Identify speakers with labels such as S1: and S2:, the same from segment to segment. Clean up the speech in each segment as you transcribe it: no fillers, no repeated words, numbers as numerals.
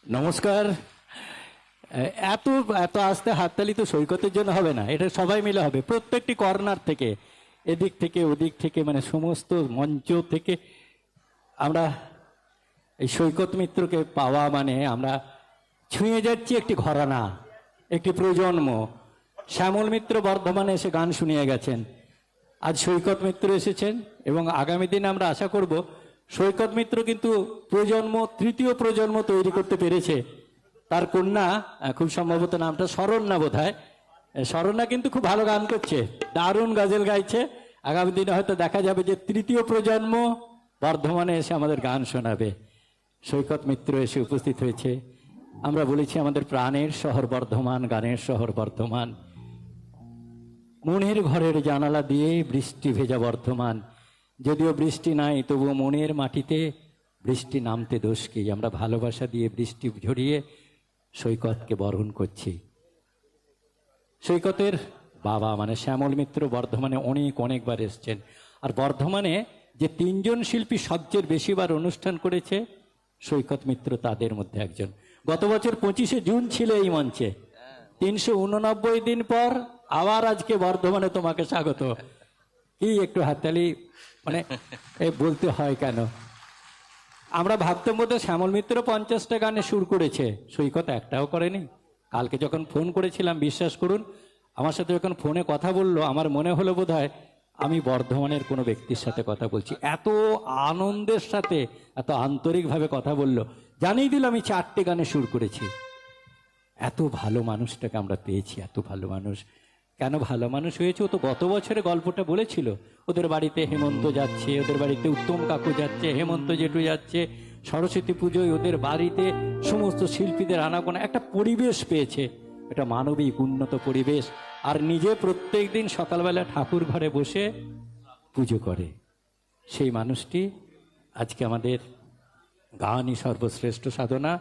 S1: নমস্কার। এত এত আস্তে হাততালি তো সৈকতের জন্য হবে না, এটা সবাই মিলে হবে। প্রত্যেকটি কর্নার থেকে, এদিক থেকে ওদিক থেকে, মানে সমস্ত মঞ্চ থেকে আমরা এই সৈকত মিত্রকে পাওয়া মানে আমরা ছুঁয়ে যাচ্ছি একটি ঘরানা, একটি প্রজন্ম। শ্যামল মিত্র বর্ধমানে এসে গান শুনিয়ে গেছেন, আজ সৈকত মিত্র এসেছেন এবং আগামী দিনে আমরা আশা করব সৈকত মিত্র কিন্তু প্রজন্ম, তৃতীয় প্রজন্ম তৈরি করতে পেরেছে। তার কন্যা, খুব সম্ভবত নামটা শরণ্যা বোধ হয়, শরণ্যা কিন্তু খুব ভালো গান করছে, দারুণ গজল গাইছে। আগামী দিনে হয়তো দেখা যাবে যে তৃতীয় প্রজন্ম বর্ধমানে এসে আমাদের গান শোনাবে। সৈকত মিত্র এসে উপস্থিত হয়েছে। আমরা বলেছি আমাদের প্রাণের শহর বর্ধমান, গানের শহর বর্ধমান। মনের ঘরের জানালা দিয়ে বৃষ্টি ভেজা বর্ধমান, যদিও বৃষ্টি নাই তবুও মনের মাটিতে বৃষ্টি নামতে দোষ কি। আমরা ভালোবাসা দিয়ে বৃষ্টি ঝরিয়ে সৈকতকে বরণ করছি। সৈকতের বাবা মানে শ্যামল মিত্র বর্ধমানে অনেকবার এসছেন। আর বর্ধমানে যে তিনজন শিল্পী সবচেয়ে বেশিবার অনুষ্ঠান করেছে, সৈকত মিত্র তাদের মধ্যে একজন। গত বছর 25শে জুন ছিল এই মঞ্চে। 389 দিন পর আবার আজকে বর্ধমানে তোমাকে স্বাগত। কি একটু হাততালি মানে বলতে হয় কেন? আমরা ভাবতাম বোধহয় শ্যামল মিত্র 50টা গানে সুর করেছে, সৈকত একটাও করেনি। কালকে যখন ফোন করেছিলাম, বিশ্বাস করুন আমার সাথে যখন ফোনে কথা বললো, আমার মনে হলো বোধহয় আমি বর্ধমানের কোনো ব্যক্তির সাথে কথা বলছি। এত আনন্দের সাথে, এত আন্তরিকভাবে কথা বললো। জানিয়ে দিল আমি 4টে গানে সুর করেছি। এত ভালো মানুষটাকে আমরা পেয়েছি, এত ভালো মানুষ। কেন ভালো মানুষ হয়েছে? ও তো গত বছরে গল্পটা বলেছিল। ওদের বাড়িতে হেমন্ত যাচ্ছে, ওদের বাড়িতে উত্তম কাকু যাচ্ছে, হেমন্ত জেঠু যাচ্ছে, সরস্বতী পুজোয় ওদের বাড়িতে সমস্ত শিল্পীদের আনাগোনা, একটা পরিবেশ পেয়েছে, একটা মানবিক উন্নত পরিবেশ। আর নিজে প্রত্যেক দিন সকালবেলা ঠাকুর ঘরে বসে পুজো করে। সেই মানুষটি আজকে আমাদের গানই সর্বশ্রেষ্ঠ সাধনা।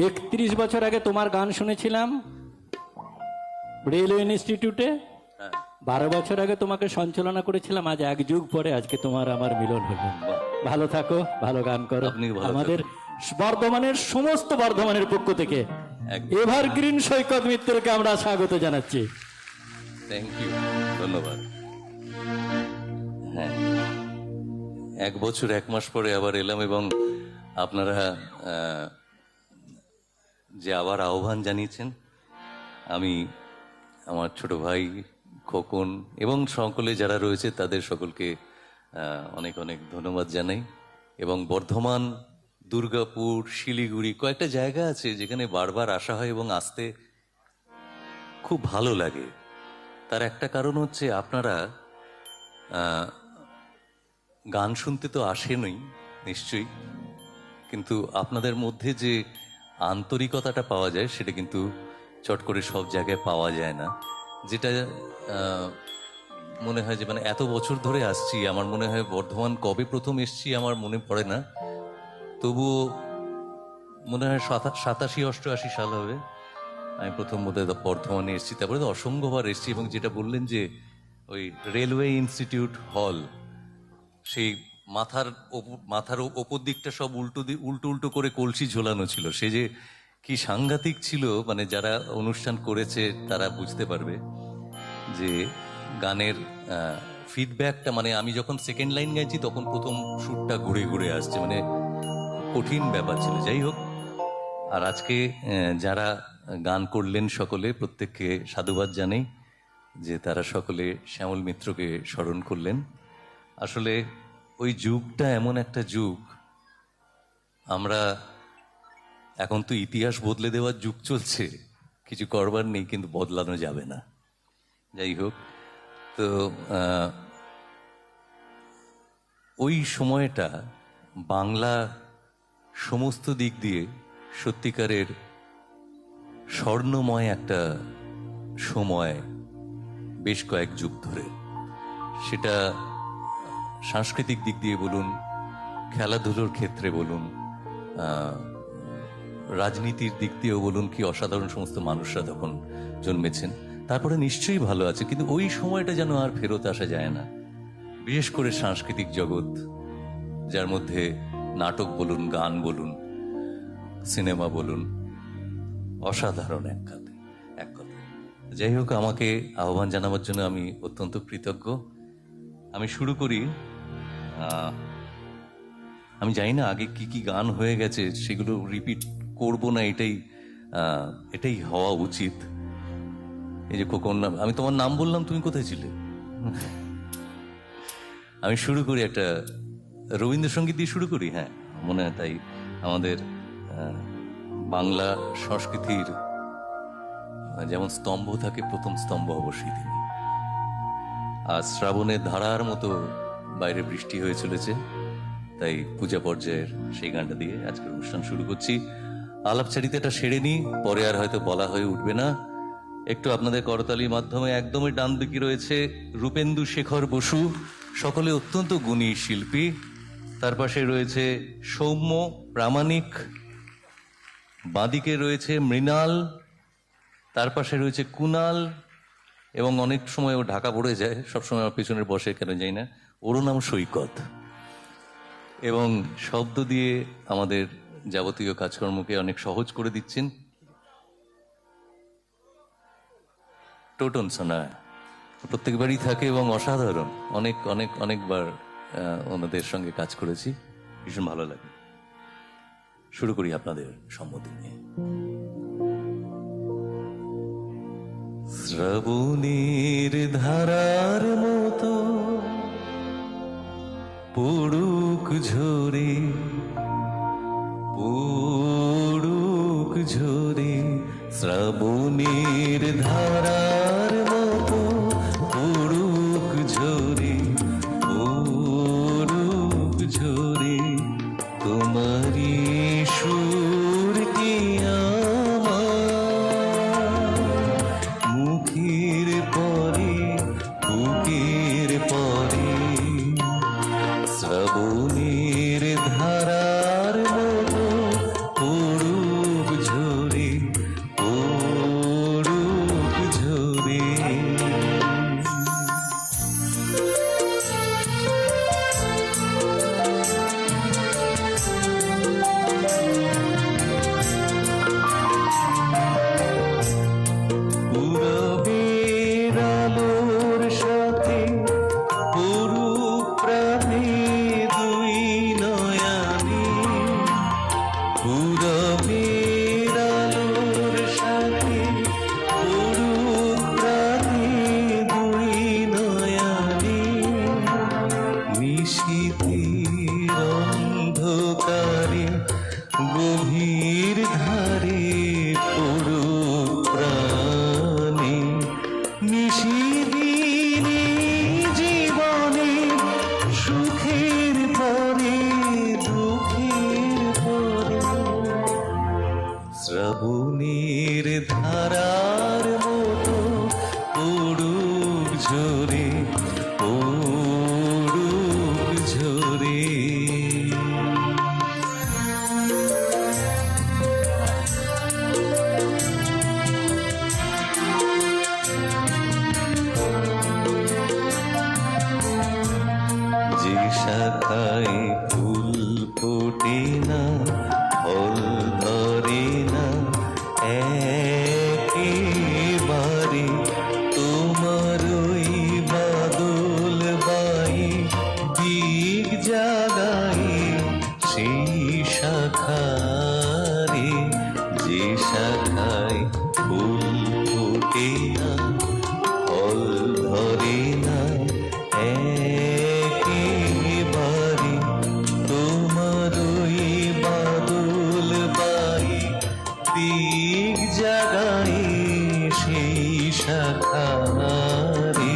S1: 31 বছর আগে তোমার গান শুনেছিলাম রেলওয়ে ইনস্টিটিউটে। 12 বছর আগে তোমাকে সঞ্চালনা করেছিলাম। আজ 1 যুগ পরে আজকে তোমার আমার মিলন হলো। ভালো থাকো, ভালো গান করো। আমাদের বর্ধমানের সমস্ত বর্ধমানের পক্ষ থেকে এভারগ্রিন সৈকত মিত্রকে আমরা স্বাগত জানাচ্ছি।
S2: থ্যাংক ইউ, ধন্যবাদ। হ্যাঁ, 1 বছর 1 মাস পরে আবার এলাম এবং আপনারা যে আবার আহ্বান জানিয়েছেন, আমি আমার ছোট ভাই খোকন এবং সকলে যারা রয়েছে তাদের সকলকে অনেক ধন্যবাদ জানাই। এবং বর্ধমান, দুর্গাপুর, শিলিগুড়ি কয়েকটা জায়গা আছে যেখানে বারবার আসা হয় এবং আসতে খুব ভালো লাগে। তার একটা কারণ হচ্ছে আপনারা গান শুনতে তো আসেনই নিশ্চয়ই, কিন্তু আপনাদের মধ্যে যে আন্তরিকতাটা পাওয়া যায় সেটা কিন্তু চট করে সব জায়গায় পাওয়া যায় না। যেটা মনে হয় যে মানে এত বছর ধরে আসছি, আমার মনে হয় বর্ধমান কবে প্রথম এসছি আমার মনে পড়ে না, তবুও মনে হয় 87-88 সাল হবে আমি প্রথম বোধহয় বর্ধমানে এসেছি। তারপরে তো অসংখ্যবার এসেছি। এবং যেটা বললেন যে ওই রেলওয়ে ইনস্টিটিউট হল, সেই মাথার ওপর দিকটা সব উল্টো করে কলসি ঝোলানো ছিল, সে যে কি সাংঘাতিক ছিল, মানে যারা অনুষ্ঠান করেছে তারা বুঝতে পারবে যে গানের ফিডব্যাকটা, মানে আমি যখন সেকেন্ড লাইন গাইছি তখন প্রথম সুরটা ঘুরে আসছে, মানে কঠিন ব্যাপার ছিল। যাই হোক, আর আজকে যারা গান করলেন সকলে, প্রত্যেককে সাধুবাদ জানাই যে তারা সকলে শ্যামল মিত্রকে স্মরণ করলেন। আসলে ওই যুগটা এমন একটা যুগ, আমরা এখন তো ইতিহাস বদলে দেওয়ার যুগ চলছে, কিছু করবার নেই, কিন্তু বদলানো যাবে না। যাই হোক, তো ওই সময়টা বাংলা সমস্ত দিক দিয়ে সত্যিকারের স্বর্ণময় একটা সময়, বেশ কয়েক যুগ ধরে। সেটা সাংস্কৃতিক দিক দিয়ে বলুন, খেলাধুলোর ক্ষেত্রে বলুন, রাজনীতির দিক দিয়েও বলুন, কি অসাধারণ সমস্ত মানুষরা তখন জন্মেছেন। তারপরে নিশ্চয়ই ভালো আছে, কিন্তু ওই সময়টা যেন আর ফেরত আসা যায় না। বিশেষ করে সাংস্কৃতিক জগৎ, যার মধ্যে নাটক বলুন, গান বলুন, সিনেমা বলুন, অসাধারণ এক কথা। যাই হোক, আমাকে আহ্বান জানাবার জন্য আমি অত্যন্ত কৃতজ্ঞ। আমি শুরু করি। আমি জানি না আগে কি কি গান হয়ে গেছে, সেগুলো রিপিট করব না, এটাই হওয়া উচিত। এই যে খোকন নাম, আমি তোমার নাম বললাম, তুমি কোথায় ছিলে? আমি শুরু করি একটা রবীন্দ্রসঙ্গীত দিয়ে শুরু করি। হ্যাঁ, মনে হয় তাই। আমাদের বাংলা সংস্কৃতির যেমন স্তম্ভ থাকে, প্রথম স্তম্ভ অবশ্যই তিনি। আজ শ্রাবণের ধারার মতো বাইরে বৃষ্টি হয়ে চলেছে, তাই পূজা পর্যায়ের সেই গানটা দিয়ে আজকের অনুষ্ঠান শুরু করছি। আলাপচারিতাটা সেরে নি, পরে আর হয়তো বলা হয়ে উঠবে না। একটু আপনাদের করতালির মাধ্যমে। একদমই ডান দিকে রয়েছে রূপেন্দু শেখর বসু, সকলে অত্যন্ত গুণী শিল্পী। তার পাশে রয়েছে সৌম্য প্রামাণিক, বাঁদিকে রয়েছে মৃণাল, তার পাশে রয়েছে কুনাল, এবং অনেক সময় ও ঢাকা পড়ে যায়, সবসময় আমার পিছনের বসে, কেন যাই না। ওরও নাম সৈকত, এবং শব্দ দিয়ে আমাদের যাবতীয় কাজকর্মকে অনেক সহজ করে দিচ্ছেন টোটন সোনা। প্রত্যেকবারই থাকে এবং অসাধারণ। অনেকবার ওনাদের সঙ্গে কাজ করেছি, ভীষণ ভালো লাগে। শুরু করি আপনাদের সম্মতি নিয়ে। শ্রাবণের ধারার মতো পড়ুক ঝরে, পড়ুক ঝরে, শ্রাবণের ধারার মতো পড়ুক ঝরে, পড়ুক ঝরে, তোমারি সুর কি আমার মুখের পরে, বুকের পরে, শ্রাবণের ধারার মতো পড়ুক ঝরে, পড়ুক ঝরে। পূরবের আলোর সাথে পড়ুক প্রাণে দুই নয়নে, পূরবের আলোর সাথে পড়ুক প্রাণে দুই নয়নে, নিশীথের অন্ধকারে গভীর ধারে পড়ুক প্রাণে, নিশিদিনী জীবনে সুখের পরে দুঃখের পরে, শ্রাবণের ধারার মতো পড়ুক ঝরে, পড়ুক ঝরে। যে শাখায় ফুল ফোটে না, ফল ধরে না একেবারে, তোমার ওই বাদল বাই দিক জাগাই সেই শাখারে, যে শাখায় ফুল ফোটে না, ফল ধরে না একেবারে, তোমার ওই বাদল বাই দিক জাগাই সেই শাখারে,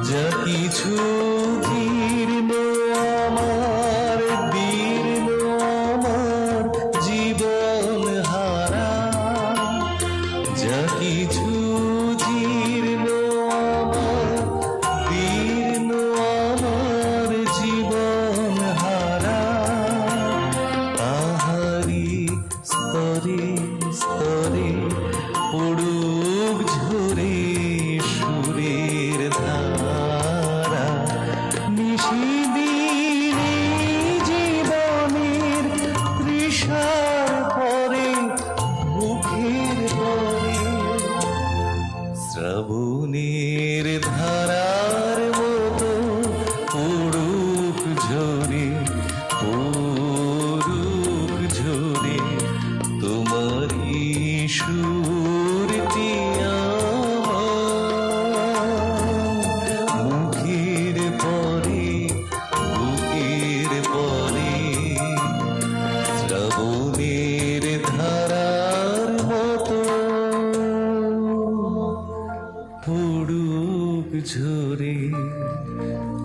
S2: যা কিছু জীর্ণ আমার, দীর্ণ আমার জীবন হারা, যা কিছু জীর্ণ ঝরে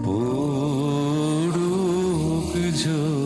S2: পড়ুক ঝরে